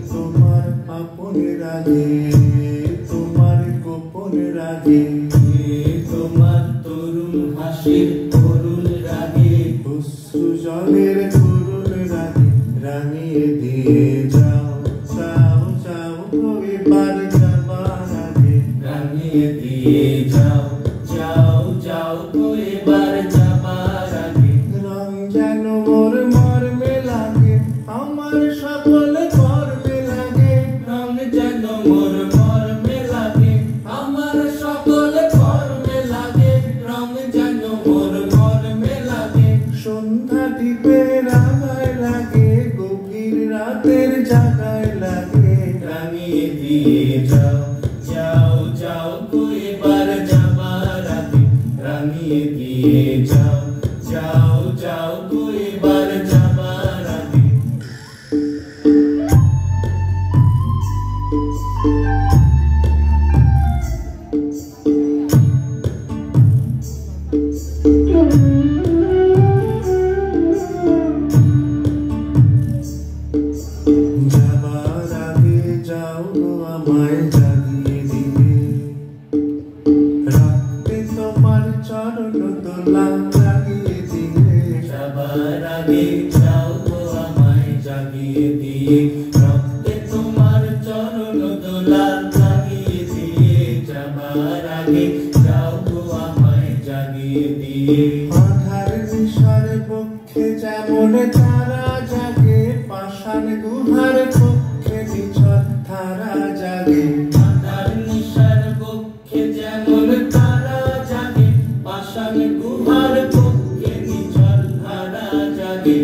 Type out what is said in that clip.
তোমার আপনের আগে তোমার গোপনের আগে তোমার তরুণ হাসির তরুণ রাগে অশ্রু জলের তরুণ রাগে রাঙিয়ে দিয়ে যাও যাও যাও এবার যাবার আগে রাঙিয়ে দিয়ে যাও যাও যাও এবার যাবার আগে রং যেন মোর মর্মে লাগে আমার সকল কর্মে লাগে রং যেন মোর মর্মে লাগে আমার সকল কর্মে লাগে রং যেন মোর মর্মে লাগে সন্ধ্যা দ্বীপের আগায় লাগে গভীর রাতের জাগায় লাগে রাঙিয়ে দিয়ে যাও যাও যাও এবার যাবার আগে রাঙিয়ে দিয়ে যাও যাও যাও এবার যাবার আগে যাবার আগে যাও আমায় জাগিয়ে দিবে রাখতে তোমার চরণ দোলা লাগিয়ে দিবে যাবার আগে যাও আমায় জাগিয়ে দিয়ে রাখতে তোমার চরণ দোলা লাগিয়ে দিয়ে যাবার আগে যাও আমায় জাগিয়ে দিয়ে আধার নিশার পক্ষে যেমন তারা জাগে পাষাণ গুহার পক্ষে নিছর তারা জাগে আধার নিশার পক্ষে যেমন তারা জাগে পাষাণ গুহার পক্ষে নিছর তারা জাগে